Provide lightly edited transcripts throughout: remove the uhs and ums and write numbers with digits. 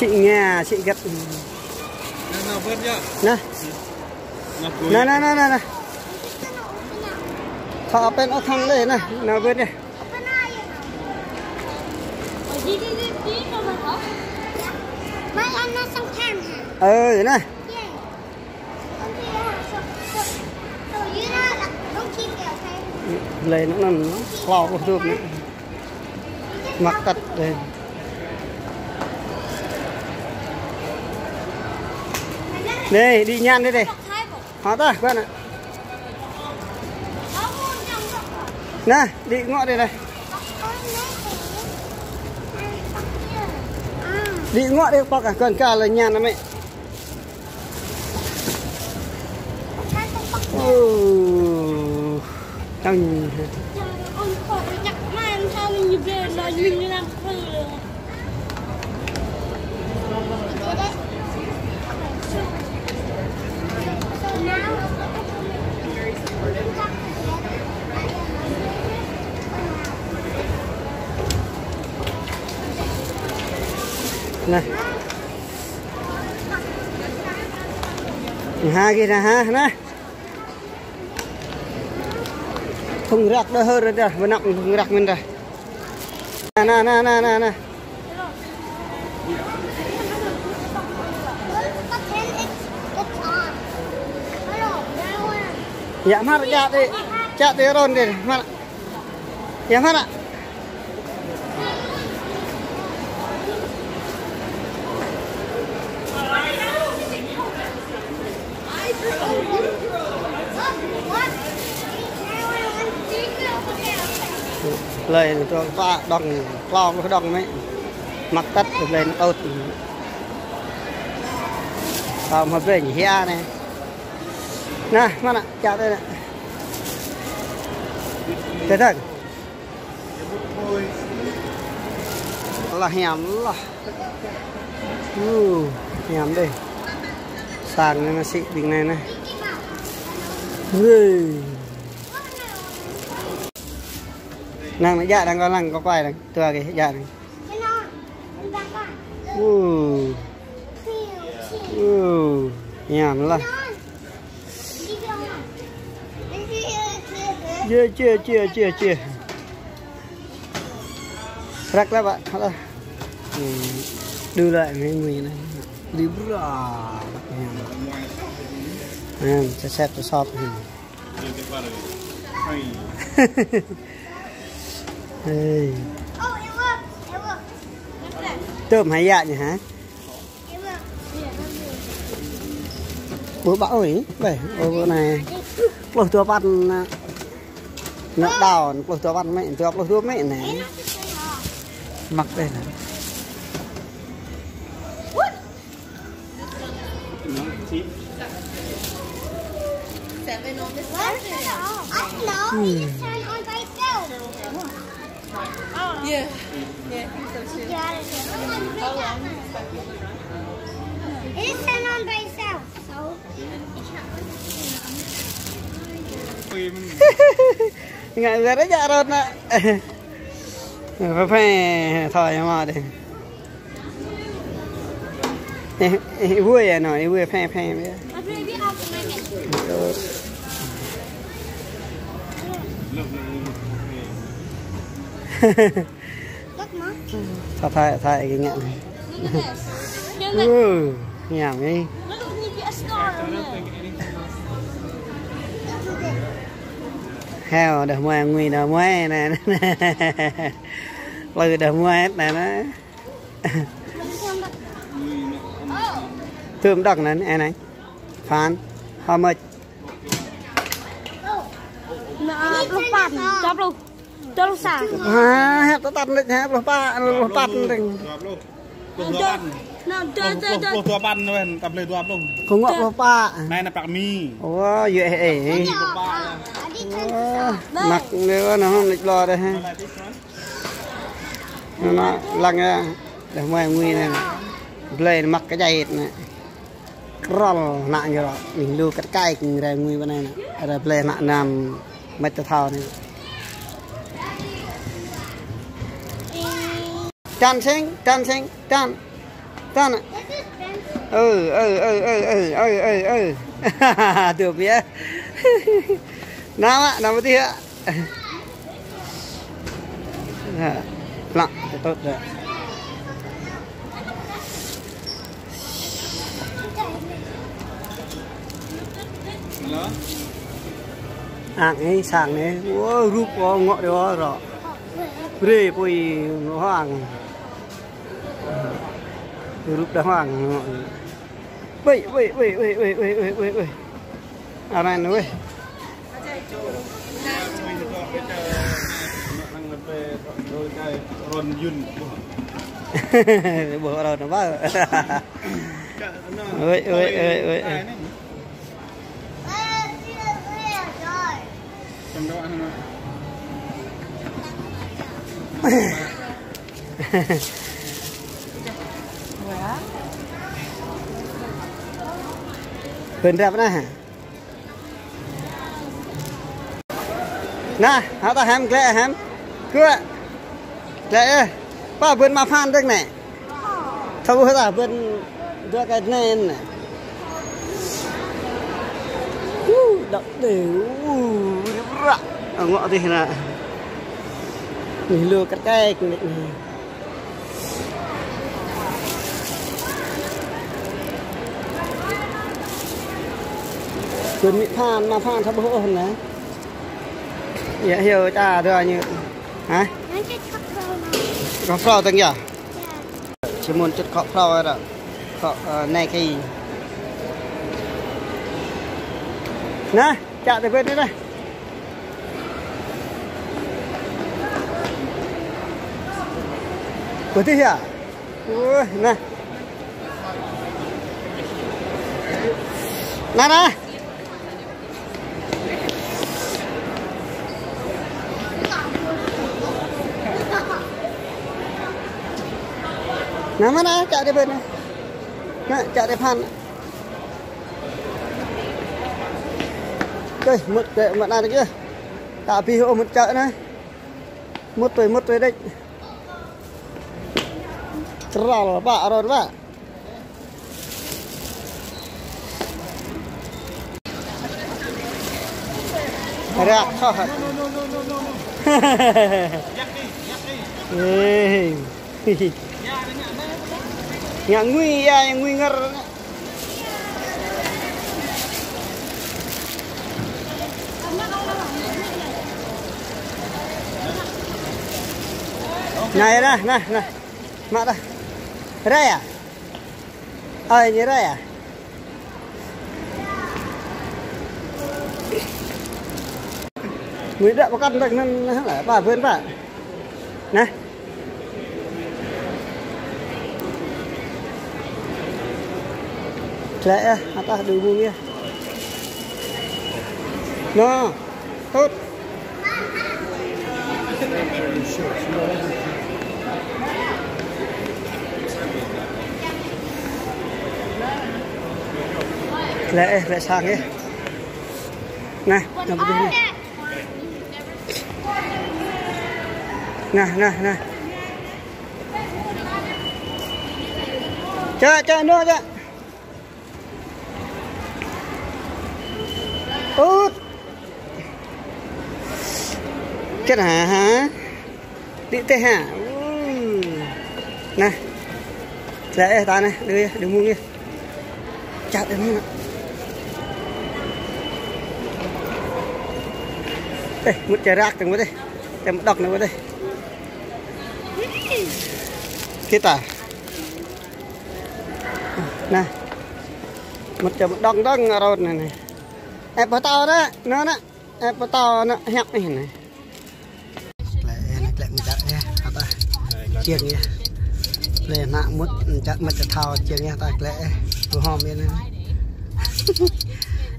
chị nghe chị gật nè nè thọ bên ở thang đây nè nào bên đây nè lấy nó lò của thước nữa mặc tật đây đây đi nhan đây đây hóa ta quen ạ nè đi ngõ đây này đi ngõ đây có cả cần cả là nhan lắm mẹ tao nhìn này ha kia nè ha nè thùng rác đó hơi rồi đây vừa nặng thùng rác mình rồi nè dạ mắt chặt đi rồi đi mắt dạ mắt ạ lên cho pha đong lo cái đong mấy mặc tất lên tốt một về nhỉ này nè mắt ạ chào đây nè thế thôi là hẻm là hẻm đây sàn này xị đỉnh này này nàng dạ đang có lăng có quay này tua cái dạ này nhảm là chưa rắc lá bạn đưa lại mấy người này đi bra cho xếp cho shop tôm hay dạ nhỉ hả bữa bão ấy vậy bữa này bữa tua bắt nó đào bữa tua bắt mẹ tua mẹ này mặc đây này Yeah, yeah, so too. How long? It is turned on by itself, so. Ngại về đấy dạ rồi nè. Phải thôi mà đi. Vui à nói vui phe bây giờ. Thay cái nhạn này. Nhảm đi. Heo đờ mua nguy đờ mua này. Lư đờ mua hết này nó. Tươm đọc này anh này. Phán. How much? Lúc bạn chọc luôn. Cho lúc xả. Hẹp tao tắt lên hẹp lúc bắt đừng. Lúc tua ban luôn, tập lên tua luôn. Không ngọt lúc ba. Này là bạc mi. Ủa vậy mặc nếu nó không lịch lo đây ha. Nó lăng ra để ngoài nguy này lên mặc cái dây này rol nặng như rồi mình lưu cắt cay cùng ra nguy bên này nè rồi lên nặng nằm mấy tờ thao này can ta nè được biết nào ạ nào tí ạ lặng tốt rồi ấy sàng này rúp có ngọ đó rồi rê bùi hoàng rúp đá hoàng bậy à này nữa bữa rồi nó bao bên ra nè nè họ ta ham kệ ham cứ kệ ba bên mà phan được này thâu hết à bên đưa cái này nè đậm đều ở ngõ thì là mình lừa cắt cây này bên mỹ phan mà phan thâu hộ hơn này dạ hiểu ta đưa như hả có phao từng giờ chỉ muốn chút cọ phao rồi cọ này cái nè chạy từ bên đây đây của tí à ui nè nè nè nè mà nè chạy đi bên này nè chạy đi phan đây một cái mặt này kia tạo pi hộ một chợ này một tuổi đấy rồi bạ rồi bạ ra sao hả nhà nguy ngờ này nè mạ đây đây à ơi như đây à người đã có căn được nên là bà vươn bà nè lẽ ta đủ mua nghe nó tốt lẽ sang ấy này nằm bên đây nè chơi nữa chứ út chết hả đi tê hả nè lẽ ta này đừng mua nghe chặt được không ạ đây một trái rác từng đây em đọc nữa đây kita nè một chấm đong rồi này em bắt tao đó nó em bắt tao nó hẹp này này lại mình đặt nha ta chiên nha lên nạ mút chặt mất chặt thao chiên nha ta lẽ vừa hòm bên này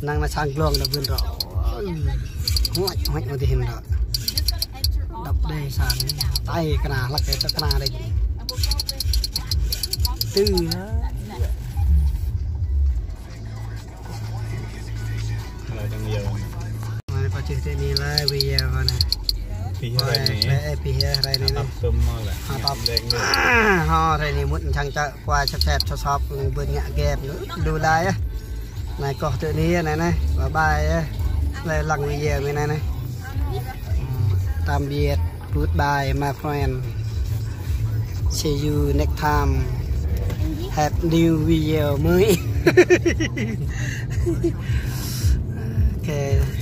năng là sang luồng là vươn rõ hoạch thì hình rõ đập đây sàn tay cái nào lắc cái nào đây tư này có chữ tên này là video này pih rai pih rai ni tum lah top ho rai ni mut chang cha qua chẹp chop bên ngạ kẹp đu lai á này có tự ní này này và bài là lằng video bên này này tạm biệt goodbye my friend see you next time have new video mới ok